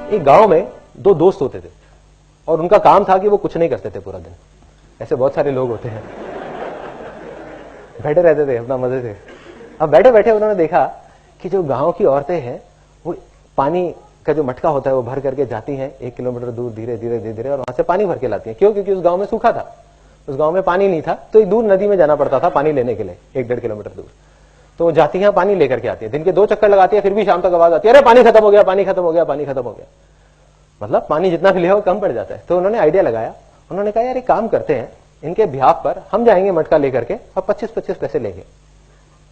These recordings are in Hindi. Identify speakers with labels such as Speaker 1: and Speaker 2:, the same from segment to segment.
Speaker 1: एक गांव में दो दोस्त होते थे और उनका काम था कि वो कुछ नहीं करते थे पूरा दिन। ऐसे बहुत सारे लोग होते हैं, बैठे रहते थे अपना मजे से। अब बैठे बैठे उन्होंने देखा कि जो गांव की औरतें हैं वो पानी का जो मटका होता है वो भर करके जाती हैं 1 किलोमीटर दूर धीरे धीरे धीरे धीरे और वहां से पानी भर के लाती हैं। क्यों? क्योंकि उस गांव में सूखा था, उस गांव में पानी नहीं था, तो एक दूर नदी में जाना पड़ता था पानी लेने के लिए 1-1.5 किलोमीटर दूर। तो वो जाती हैं, पानी लेकर के आती है, दिन के 2 चक्कर लगाती है, फिर भी शाम तक आवाज आती है, अरे पानी खत्म हो गया, पानी खत्म हो गया, पानी खत्म हो गया। मतलब पानी जितना भी ले वो कम पड़ जाता है। तो उन्होंने आइडिया लगाया, उन्होंने कहा यार एक काम करते हैं, इनके बिहाफ पर हम जाएंगे मटका लेकर के और 25-25 पैसे लेंगे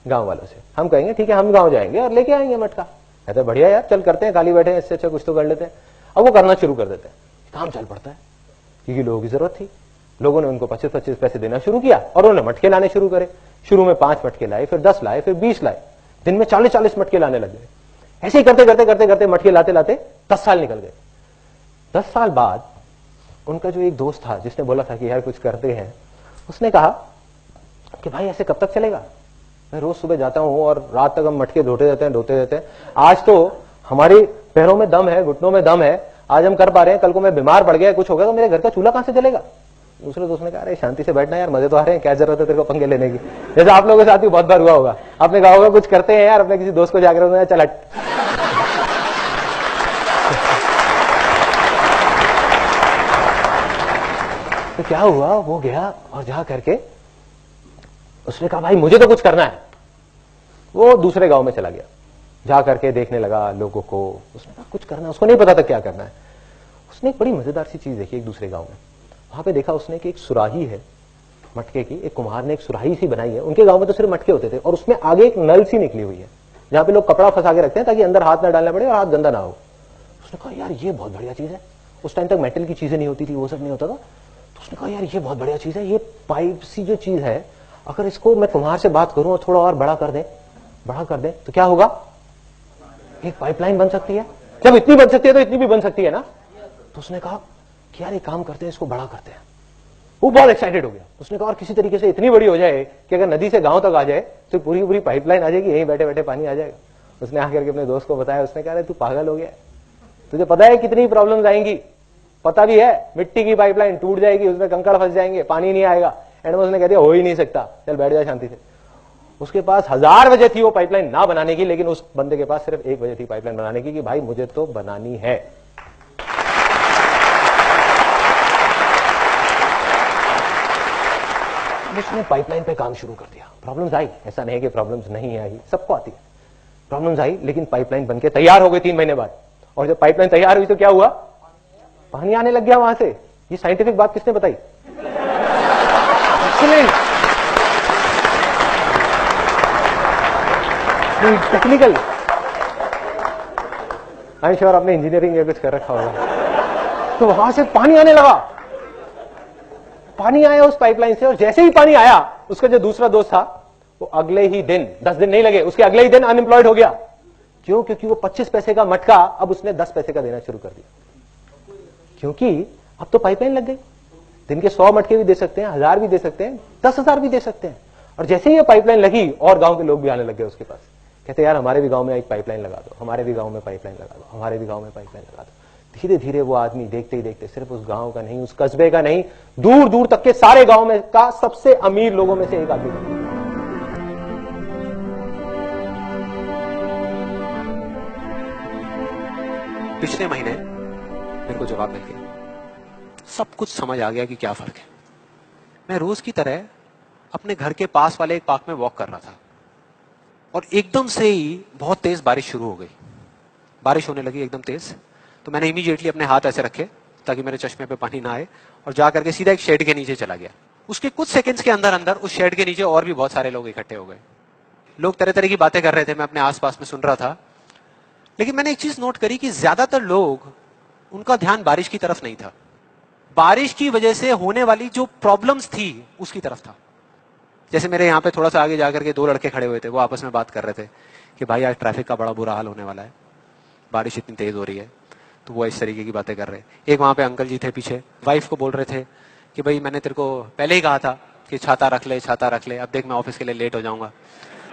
Speaker 1: गांव वालों से। हम कहेंगे ठीक है हम गांव जाएंगे और लेके आएंगे मटका। कहते बढ़िया यार, चल करते हैं, खाली बैठे हैं, इससे अच्छा कुछ तो कर लेते हैं। अब वो करना शुरू कर देते हैं, काम चल पड़ता है क्योंकि लोगों की जरूरत थी। लोगों ने उनको 25-25 पैसे देना शुरू किया और उन्होंने मटके लाने शुरू करे। शुरू में 5 मटके लाए, फिर 10 लाए, फिर 20 लाए, दिन में 40-40 मटके लाने लग गए। ऐसे ही करते करते करते करते मटके लाते लाते 10 साल निकल गए। 10 साल बाद उनका जो एक दोस्त था जिसने बोला था कि यार कुछ करते हैं, उसने कहा कि भाई ऐसे कब तक चलेगा, मैं रोज सुबह जाता हूं और रात तक हम मटके धोते रहते हैं। आज तो हमारे पैरों में दम है, घुटनों में दम है, आज हम कर पा रहे हैं, कल को मैं बीमार पड़ गया, कुछ हो गया तो मेरे घर का चूल्हा कहां से जलेगा। दूसरे दोस्त ने कहा अरे शांति से बैठना यार, मजे तो आ रहे हैं, क्या जरूरत है तेरे को पंगे लेने की। जैसे आप लोगों के साथ भी बहुत बार हुआ होगा, आपने कहा होगा कुछ करते हैं यार, अपने किसी दोस्त को जाकर चल हट। तो क्या हुआ, वो गया और जा करके उसने कहा भाई मुझे तो कुछ करना है। वो दूसरे गांव में चला गया, जा करके देखने लगा लोगों को, उसने कहा कुछ करना है, उसको नहीं पता था क्या करना है। उसने एक बड़ी मजेदार सी चीज देखी एक दूसरे गांव में। वहां पे देखा उसने कि एक सुराही है मटके की, एक कुम्हार ने एक सुराही सी बनाई है। उनके गांव में तो सिर्फ मटके होते थे और उसमें आगे एक नल सी निकली हुई है जहां पे लोग कपड़ा फंसा के रखते हैं ताकि अंदर हाथ ना डालना पड़े और हाथ गंदा ना हो। उसने कहा यार ये बहुत बढ़िया चीज है, उस टाइम तक मेटल की चीजें नहीं होती थी, वो सब नहीं होता था। तो उसने कहा यार ये बहुत बढ़िया चीज है, ये पाइप सी जो चीज है अगर इसको मैं कुम्हार से बात करूं और थोड़ा और बड़ा कर दे तो क्या होगा, एक पाइपलाइन बन सकती है। जब इतनी बन सकती है तो इतनी भी बन सकती है ना। तो उसने कहा कि यार एक काम करते हैं, इसको बड़ा करते हैं। वो बहुत एक्साइटेड हो गया। उसने कहा और किसी तरीके से इतनी बड़ी हो जाए कि अगर नदी से गांव तक आ जाए तो पूरी पूरी पाइपलाइन आ जाएगी, यहीं बैठे बैठे पानी आ जाएगा। उसने आकर के अपने दोस्त को बताया, उसने कहा तू पागल हो गया, तुझे पता है कितनी प्रॉब्लम्स आएंगी, पता भी है, मिट्टी की पाइपलाइन टूट जाएगी, उसमें कंकड़ फंस जाएंगे, पानी नहीं आएगा। एंड में उसने कह दिया हो ही नहीं सकता, चल बैठ जाए शांति से। उसके पास 1000 वजह थी वो पाइपलाइन ना बनाने की, लेकिन उस बंदे के पास सिर्फ एक वजह थी पाइपलाइन बनाने की कि भाई मुझे तो बनानी है। उसने पाइपलाइन पे काम शुरू कर दिया। प्रॉब्लम्स आई, ऐसा नहीं है कि प्रॉब्लम्स नहीं आई, सबको आती है। प्रॉब्लम्स आई लेकिन पाइपलाइन बनके तैयार हो गई 3 महीने बाद। और जब पाइपलाइन तैयार हुई तो क्या हुआ, पानी आने लग गया वहां से। ये साइंटिफिक बात किसने बताई? टेक्निकल, आई एम श्योर आपने इंजीनियरिंग या कुछ कर रखा होगा। तो वहां से पानी आने लगा, पानी आया उस पाइपलाइन से। और जैसे ही पानी आया उसका जो दूसरा दोस्त था वो अगले ही दिन, 10 दिन नहीं लगे, उसके अगले ही दिन अनएम्प्लॉयड हो गया। क्यों? क्योंकि वो 25 पैसे का मटका अब उसने 10 पैसे का देना शुरू कर दिया। क्योंकि अब तो पाइपलाइन लग गई, दिन के 100 मटके भी दे सकते हैं, 1000 भी दे सकते हैं, 10,000 भी दे सकते हैं। और जैसे ही ये पाइपलाइन लगी और गांव के लोग भी आने लग गए उसके पास, कहते यार हमारे भी गांव में एक पाइपलाइन लगा दो, हमारे भी गांव में पाइपलाइन लगा दो, हमारे भी गांव में पाइपलाइन लगा दो। धीरे धीरे वो आदमी देखते ही देखते सिर्फ उस गांव का नहीं, उस कस्बे का नहीं, दूर दूर तक के सारे गांव में का सबसे अमीर लोगों में से एक आदमी बन गया। पिछले महीने मेरे को जवाब मिल गया, सब कुछ समझ आ गया कि क्या फर्क है। मैं रोज की तरह अपने घर के पास वाले एक पार्क में वॉक कर रहा था और एकदम से ही बहुत तेज बारिश शुरू हो गई। बारिश होने लगी एकदम तेज। तो मैंने इमीडिएटली अपने हाथ ऐसे रखे ताकि मेरे चश्मे पे पानी ना आए और जा करके सीधा एक शेड के नीचे चला गया। उसके कुछ सेकंड्स के अंदर अंदर उस शेड के नीचे और भी बहुत सारे लोग इकट्ठे हो गए। लोग तरह तरह की बातें कर रहे थे, मैं अपने आसपास में सुन रहा था। लेकिन मैंने एक चीज नोट करी कि ज्यादातर लोग, उनका ध्यान बारिश की तरफ नहीं था, बारिश की वजह से होने वाली जो प्रॉब्लम्स थी उसकी तरफ था। जैसे मेरे यहाँ पे थोड़ा सा आगे जाकर के 2 लड़के खड़े हुए थे, वो आपस में बात कर रहे थे कि भाई आज ट्रैफिक का बड़ा बुरा हाल होने वाला है, बारिश इतनी तेज हो रही है। तो वो इस तरीके की बातें कर रहे। एक वहां पे अंकल जी थे पीछे, वाइफ को बोल रहे थे कि भाई मैंने तेरे को पहले ही कहा था कि छाता रख ले, छाता रख ले, अब देख मैं ऑफिस के लिए लेट हो जाऊंगा।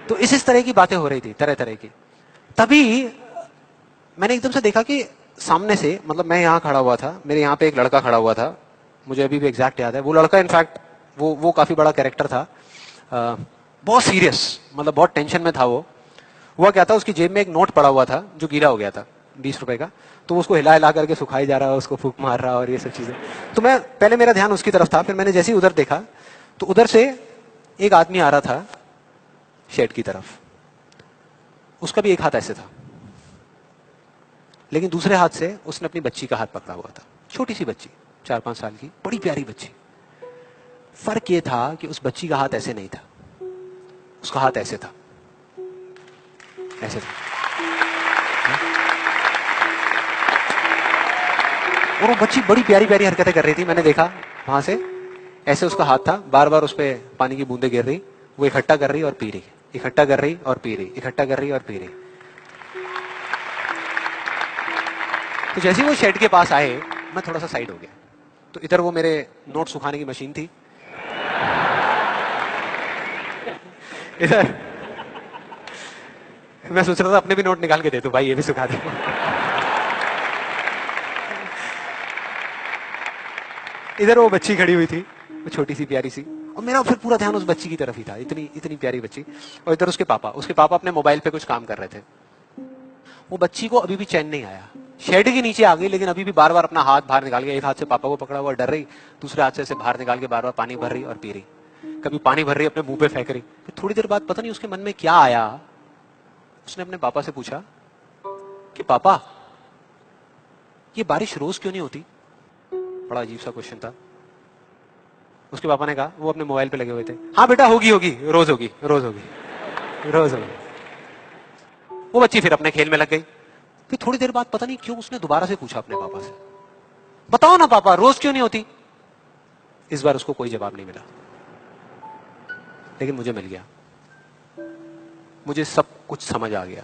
Speaker 1: तो इस तरह की बातें हो रही थी, तरह तरह की। तभी मैंने एकदम से देखा कि
Speaker 2: सामने से, मतलब मैं यहाँ खड़ा हुआ था, मेरे यहाँ पे एक लड़का खड़ा हुआ था, मुझे अभी भी एग्जैक्ट याद है। वो लड़का इनफैक्ट वो काफी बड़ा कैरेक्टर था, बहुत सीरियस, मतलब बहुत टेंशन में था वो। हुआ क्या था, उसकी जेब में एक नोट पड़ा हुआ था जो गीला हो गया था, 20 रुपए का। तो उसको हिला हिला करके सुखाई जा रहा, उसको फूंक मार रहा और ये सब चीजें। तो मैं पहले, मेरा ध्यान उसकी तरफ था, फिर मैंने जैसे ही उधर देखा तो उधर से एक आदमी आ रहा था शेड की तरफ। उसका भी एक हाथ ऐसे था, लेकिन दूसरे हाथ से उसने अपनी बच्ची का हाथ पकड़ा हुआ था, छोटी सी बच्ची, 4-5 साल की, बड़ी प्यारी बच्ची। फर्क ये था कि उस बच्ची का हाथ ऐसे नहीं था, उसका हाथ ऐसे था, ऐसे था। और वो बच्ची बड़ी प्यारी प्यारी हरकतें कर रही थी। मैंने देखा वहां से, ऐसे उसका हाथ था, बार बार उस पर पानी की बूंदें गिर रही, वो इकट्ठा कर रही और पी रही, इकट्ठा कर रही और पी रही, इकट्ठा कर रही और पी रही। तो जैसे ही वो शेड के पास आए, मैं थोड़ा सा साइड हो गया। तो इधर वो मेरे नोट सुखाने की मशीन थी, इधर मैं सोच रहा था अपने भी नोट निकाल के दे दो भाई, ये भी सुखा दे। इधर वो बच्ची खड़ी हुई थी, वो छोटी सी प्यारी सी, और मेरा फिर पूरा ध्यान उस बच्ची की तरफ ही था, इतनी इतनी प्यारी बच्ची। और इधर उसके पापा अपने मोबाइल पे कुछ काम कर रहे थे। वो बच्ची को अभी भी चैन नहीं आया, शेड के नीचे आ गई, लेकिन अभी भी बार बार अपना हाथ बाहर निकाल के, एक हाथ से पापा को पकड़ा हुआ डर रही, दूसरे हाथ से बाहर निकाल के बार बार पानी भर रही और पी रही। कभी पानी भर रही, अपने मुंह पे फेंक रही। फिर थोड़ी देर बाद पता नहीं उसके मन में क्या आया, उसने अपने पापा से पूछा कि पापा, ये बारिश रोज क्यों नहीं होती? बड़ा अजीब सा क्वेश्चन था। उसके पापा ने कहा, वो अपने मोबाइल पे लगे हुए थे, हाँ बेटा होगी होगी, रोज होगी, रोज होगी, रोज होगी। वो बच्ची फिर अपने खेल में लग गई। फिर थोड़ी देर बाद पता नहीं क्यों उसने दोबारा से पूछा अपने पापा से, बताओ ना पापा, रोज क्यों नहीं होती? इस बार उसको कोई जवाब नहीं मिला, लेकिन मुझे मिल गया। मुझे सब कुछ समझ आ गया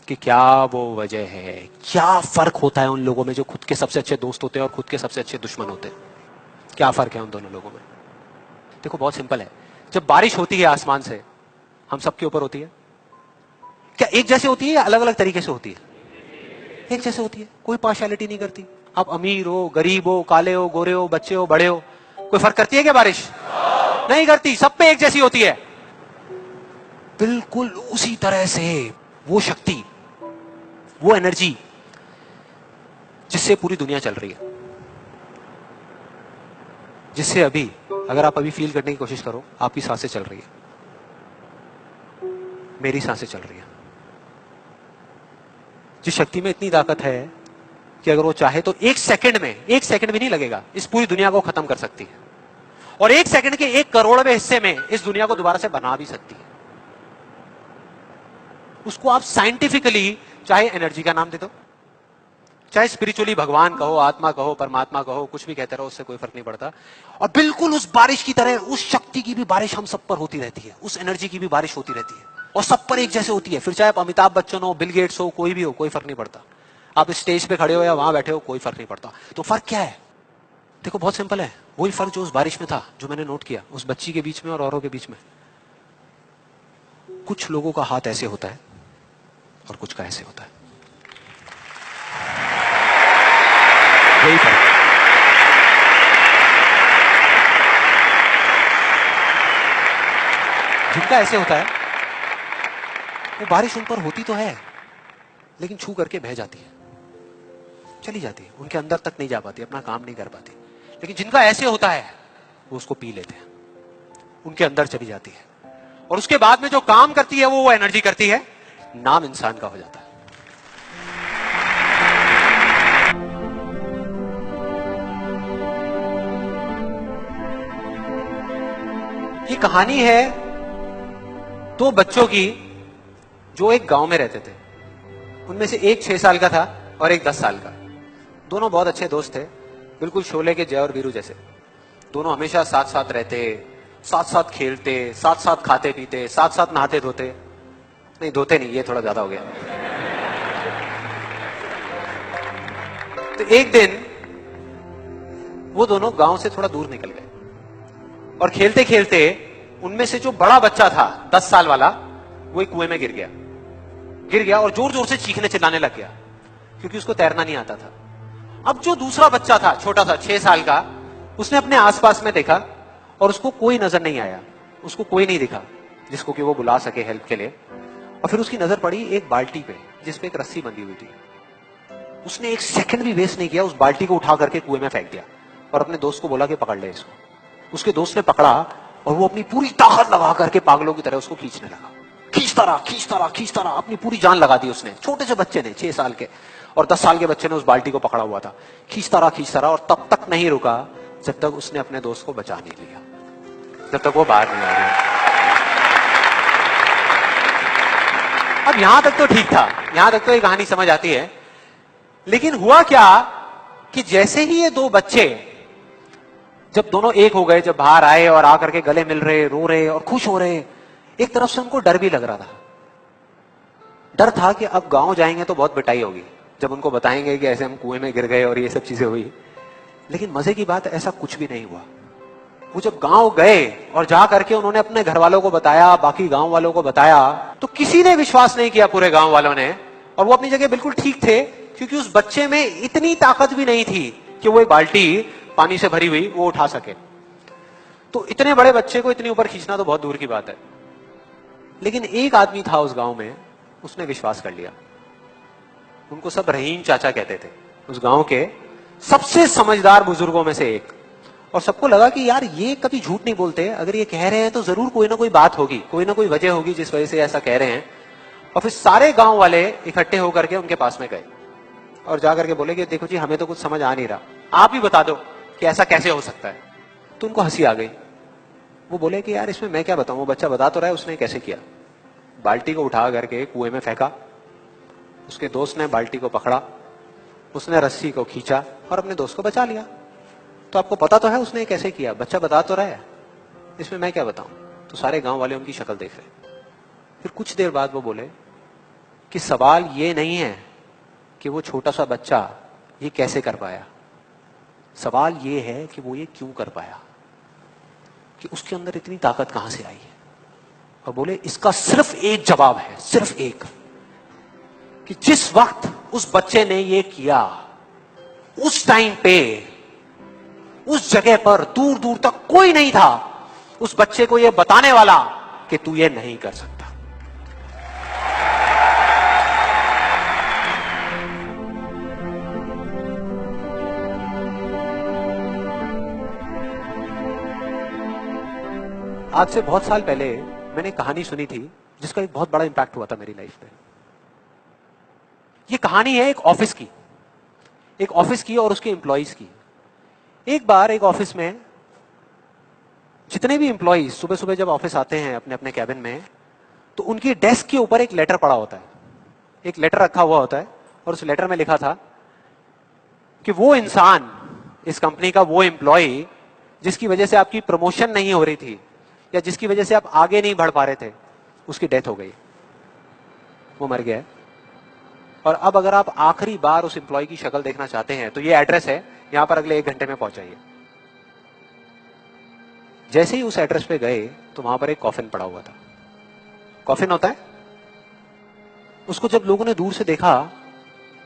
Speaker 2: कि क्या वो वजह है, क्या फर्क होता है उन लोगों में जो खुद के सबसे अच्छे दोस्त होते हैं और खुद के सबसे अच्छे दुश्मन होते हैं। क्या फर्क है उन दोनों लोगों में? देखो बहुत सिंपल है। जब बारिश होती है आसमान से, हम सबके ऊपर होती है, क्या एक जैसे होती है या अलग अलग तरीके से होती है? एक जैसे होती है, कोई पार्शियलिटी नहीं करती। आप अमीर हो, गरीब हो, काले हो, गोरे हो, बच्चे हो, बड़े हो, कोई फर्क करती है क्या बारिश? नहीं करती, सब पे एक जैसी होती है। बिल्कुल उसी तरह से वो शक्ति, वो एनर्जी जिससे पूरी दुनिया चल रही है, जिससे अभी, अगर आप अभी फील करने की कोशिश करो, आपकी सांसें चल रही है, मेरी सांसें चल रही है। जिस शक्ति में इतनी ताकत है कि अगर वो चाहे तो एक सेकंड भी नहीं लगेगा, इस पूरी दुनिया को खत्म कर सकती है, और एक सेकंड के 1 करोड़वें हिस्से में इस दुनिया को दोबारा से बना भी सकती है। उसको आप साइंटिफिकली चाहे एनर्जी का नाम दे दो, चाहे स्पिरिचुअली भगवान कहो, आत्मा कहो, परमात्मा कहो, कुछ भी कहते रहो, उससे कोई फर्क नहीं पड़ता। और बिल्कुल उस बारिश की तरह उस शक्ति की भी बारिश हम सब पर होती रहती है, उस एनर्जी की भी बारिश होती रहती है, और सब पर एक जैसे होती है। फिर चाहे आप अमिताभ बच्चन हो, बिल गेट्स हो, कोई भी हो, कोई फर्क नहीं पड़ता। आप स्टेज पे खड़े हो या वहां बैठे हो, कोई फर्क नहीं पड़ता। तो फर्क क्या है? देखो बहुत सिंपल है, वही फर्क जो उस बारिश में था, जो मैंने नोट किया उस बच्ची के बीच में और औरों के बीच में। कुछ लोगों का हाथ ऐसे होता है और कुछ का ऐसे होता है, यही फर्क। जिनका ऐसे होता है, वो बारिश उन पर होती तो है, लेकिन छू करके बह जाती है, चली जाती है, उनके अंदर तक नहीं जा पाती, अपना काम नहीं कर पाती। लेकिन जिनका ऐसे होता है, वो उसको पी लेते हैं, उनके अंदर चली जाती है, और उसके बाद में जो काम करती है वो एनर्जी करती है, नाम इंसान का हो जाता है। ये कहानी है 2 बच्चों की जो एक गांव में रहते थे। उनमें से एक 6 साल का था और एक 10 साल का। दोनों बहुत अच्छे दोस्त थे, बिल्कुल शोले के जय और वीरू जैसे। दोनों हमेशा साथ साथ रहते, साथ साथ खेलते, साथ साथ खाते पीते, साथ साथ नहाते धोते, नहीं धोते नहीं, ये थोड़ा ज्यादा हो गया। तो एक दिन वो दोनों गांव से थोड़ा दूर निकल गए, और खेलते खेलते उनमें से जो बड़ा बच्चा था 10 साल वाला, वो एक कुएं में गिर गया और जोर जोर से चीखने चिल्लाने लग गया क्योंकि उसको तैरना नहीं आता था। अब जो दूसरा बच्चा था, छोटा था, 6 साल का, उसने अपने आसपास में देखा और उसको कोई नजर नहीं आया, उसको कोई नहीं दिखा जिसको कि वो बुला सके हेल्प के लिए। और फिर उसकी नजर पड़ी एक बाल्टी पे जिसपे एक रस्सी बंधी हुई थी। उसने एक सेकंड भी वेस्ट नहीं किया, उस बाल्टी को उठा करके कुएं में फेंक दिया और अपने दोस्त को बोला कि पकड़ ले इसको। उसके दोस्त ने पकड़ा और वो अपनी पूरी ताकत लगा करके पागलों की तरह उसको खींचने लगा। खींचता रहा, खींचता रहा, खींचता रहा, अपनी पूरी जान लगा दी उसने। छोटे से बच्चे ने, 6 साल के, और 10 साल के बच्चे ने उस बाल्टी को पकड़ा हुआ था। खींचता रहा, खींचता रहा, और तब तक नहीं रुका जब तक उसने अपने दोस्त को बचा नहीं लिया, जब तक वो बाहर नहीं आ गया। अब यहां तक तो ठीक था, यहां तक तो ये कहानी समझ आती है। लेकिन हुआ क्या कि जैसे ही ये 2 बच्चे, जब दोनों एक हो गए, जब बाहर आए और आकर के गले मिल रहे, रो रहे और खुश हो रहे, एक तरफ से उनको डर भी लग रहा था। डर था कि अब गांव जाएंगे तो बहुत पिटाई होगी जब उनको बताएंगे कि ऐसे हम कुएं में गिर गए और ये सब चीजें हुई। लेकिन मजे की बात, ऐसा कुछ भी नहीं हुआ। वो जब गांव गए और जा करके उन्होंने अपने घर वालों को बताया, बाकी गांव वालों को बताया, तो किसी ने विश्वास नहीं किया, पूरे गांव वालों ने। और वो अपनी जगह बिल्कुल ठीक थे, क्योंकि उस बच्चे में इतनी ताकत भी नहीं थी कि वो एक बाल्टी पानी से भरी हुई वो उठा सके। तो इतने बड़े बच्चे को इतनी ऊपर खींचना तो बहुत दूर की बात है। लेकिन एक आदमी था उस गांव में, उसने विश्वास कर लिया। उनको सब रहीम चाचा कहते थे, उस गांव के सबसे समझदार बुजुर्गों में से एक। और सबको लगा कि यार ये कभी झूठ नहीं बोलते, अगर ये कह रहे हैं तो जरूर कोई ना कोई बात होगी, कोई ना कोई वजह होगी जिस वजह से ऐसा कह रहे हैं। और फिर सारे गांव वाले इकट्ठे होकर के उनके पास में गए और जाकर के बोले कि देखो जी, हमें तो कुछ समझ आ नहीं रहा, आप ही बता दो कि ऐसा कैसे हो सकता है। तो उनको हंसी आ गई। वो बोले कि यार इसमें मैं क्या बताऊं, वो बच्चा बता तो रहा है उसने कैसे किया। बाल्टी को उठा करके कुएं में फेंका, उसके दोस्त ने बाल्टी को पकड़ा, उसने रस्सी को खींचा और अपने दोस्त को बचा लिया। तो आपको पता तो है उसने कैसे किया, बच्चा बता तो रहा है, इसमें मैं क्या बताऊं। तो सारे गांव वाले उनकी शक्ल देख रहे। फिर कुछ देर बाद वो बोले कि सवाल ये नहीं है कि वो छोटा सा बच्चा ये कैसे कर पाया, सवाल ये है कि वो ये क्यों कर पाया, कि उसके अंदर इतनी ताकत कहां से आई है। और बोले इसका सिर्फ एक जवाब है, सिर्फ एक, कि जिस वक्त उस बच्चे ने ये किया, उस टाइम पे उस जगह पर दूर दूर तक कोई नहीं था उस बच्चे को ये बताने वाला कि तू ये नहीं कर सकता। आज से बहुत साल पहले मैंने कहानी सुनी थी जिसका एक बहुत बड़ा इंपैक्ट हुआ था मेरी लाइफ में। ये कहानी है एक ऑफिस की और उसके एम्प्लॉइज की। एक बार एक ऑफिस में जितने भी एम्प्लॉइज सुबह सुबह जब ऑफिस आते हैं अपने अपने कैबिन में, तो उनकी डेस्क के ऊपर एक लेटर पड़ा होता है, एक लेटर रखा हुआ होता है। और उस लेटर में लिखा था कि वो इंसान, इस कंपनी का वो एम्प्लॉय जिसकी वजह से आपकी प्रमोशन नहीं हो रही थी या जिसकी वजह से आप आगे नहीं बढ़ पा रहे थे, उसकी डेथ हो गई, वो मर गया। और अब अगर आप आखिरी बार उस एम्प्लॉय की शक्ल देखना चाहते हैं तो ये एड्रेस है, यहां पर अगले 1 घंटे में पहुंचाइए। जैसे ही उस एड्रेस पे गए तो वहां पर एक कॉफिन पड़ा हुआ था। कॉफिन होता है, उसको जब लोगों ने दूर से देखा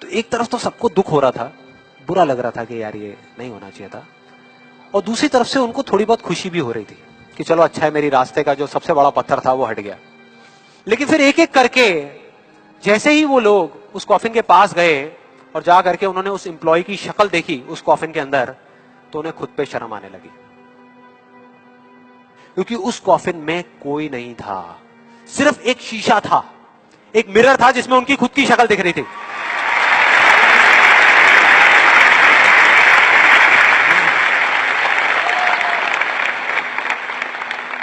Speaker 2: तो एक तरफ तो सबको दुख हो रहा था, बुरा लग रहा था कि यार ये नहीं होना चाहिए था, और दूसरी तरफ से उनको थोड़ी बहुत खुशी भी हो रही थी कि चलो अच्छा है, मेरी रास्ते का जो सबसे बड़ा पत्थर था वो हट गया। लेकिन फिर एक एक करके जैसे ही वो लोग उस कॉफिन के पास गए और जा करके उन्होंने उस एम्प्लॉय की शक्ल देखी उस कॉफिन के अंदर, तो उन्हें खुद पे शर्म आने लगी, क्योंकि उस कॉफिन में कोई नहीं था, सिर्फ एक शीशा था, एक मिरर था जिसमें उनकी खुद की शक्ल दिख रही थी।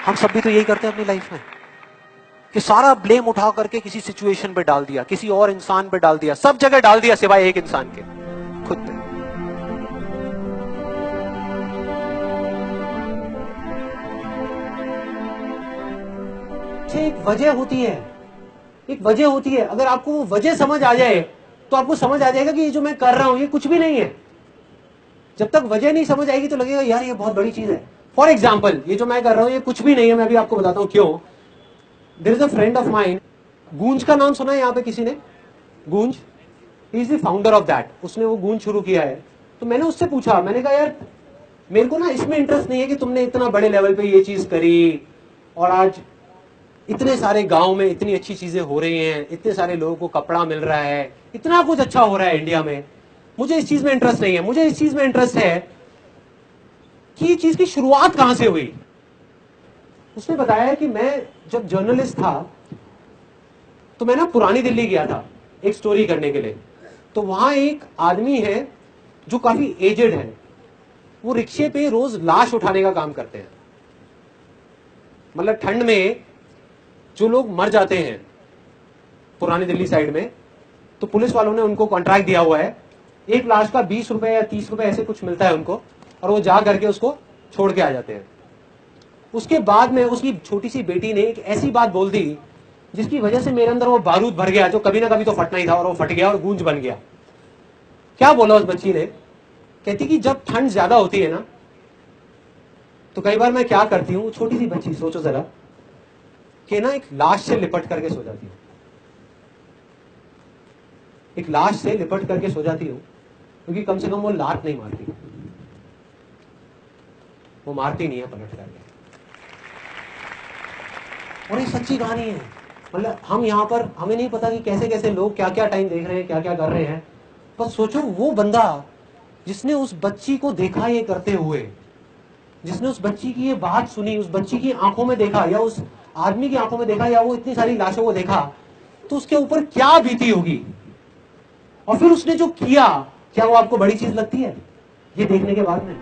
Speaker 2: हम सब भी तो यही करते हैं अपनी लाइफ में कि सारा ब्लेम उठा करके किसी सिचुएशन पे डाल दिया, किसी और इंसान पे डाल दिया, सब जगह डाल दिया सिवाय एक इंसान के, खुद पे। एक वजह होती है, एक वजह होती है। अगर आपको वो वजह समझ आ जाए तो आपको समझ आ जाएगा कि ये जो मैं कर रहा हूं ये कुछ भी नहीं है। जब तक वजह नहीं समझ आएगी तो लगेगा यार ये बहुत बड़ी चीज है। फॉर एग्जाम्पल, ये जो मैं कर रहा हूं ये कुछ भी नहीं है, मैं अभी आपको बताता हूं क्यों। There is a friend of mine, Goonj का नाम सुना है यहाँ पे किसी ने? गूंज, he is the founder of that, उसने वो गूंज शुरू किया है। तो मैंने उससे पूछा, मैंने कहा यार मेरे को ना इसमें इंटरेस्ट नहीं है कि तुमने इतना बड़े लेवल पे ये चीज करी और आज इतने सारे गांव में इतनी अच्छी चीजें हो रही हैं, इतने सारे लोगों को कपड़ा मिल रहा है, इतना कुछ अच्छा हो रहा है इंडिया में, मुझे इस चीज में इंटरेस्ट नहीं है। मुझे इस चीज में इंटरेस्ट है कि ये चीज की शुरुआत कहां से हुई। उसने बताया कि मैं जब जर्नलिस्ट था तो मैं ना पुरानी दिल्ली गया था एक स्टोरी करने के लिए। तो वहां एक आदमी है जो काफी एजेड है, वो रिक्शे पे रोज लाश उठाने का काम करते हैं। मतलब ठंड में जो लोग मर जाते हैं पुरानी दिल्ली साइड में, तो पुलिस वालों ने उनको कॉन्ट्रैक्ट दिया हुआ है, एक लाश का 20 रुपए या 30 रुपए ऐसे कुछ मिलता है उनको, और वो जा करके उसको छोड़ के आ जाते हैं। उसके बाद में उसकी छोटी सी बेटी ने एक ऐसी बात बोल दी जिसकी वजह से मेरे अंदर वो बारूद भर गया जो कभी ना कभी तो फटना ही था, और वो फट गया और गूंज बन गया। क्या बोला उस बच्ची ने, कहती कि जब ठंड ज्यादा होती है ना तो कई बार मैं क्या करती हूँ, छोटी सी बच्ची, सोचो जरा, कि ना एक लाश से लिपट करके सो जाती हूँ, एक लाश से लिपट करके सो जाती हूँ, क्योंकि कम से कम वो लात नहीं मारती, वो मारती नहीं है पलट करके। और ये सच्ची कहानी है। मतलब हम यहाँ पर, हमें नहीं पता कि कैसे कैसे लोग क्या क्या टाइम देख रहे हैं, क्या क्या कर रहे हैं, बस सोचो वो बंदा जिसने उस बच्ची को देखा ये करते हुए, जिसने उस बच्ची की ये बात सुनी, उस बच्ची की आंखों में देखा या उस आदमी की आंखों में देखा या वो इतनी सारी लाशों को देखा, तो उसके ऊपर क्या बीती होगी। और फिर उसने जो किया, क्या वो आपको बड़ी चीज लगती है ये देखने के बाद में?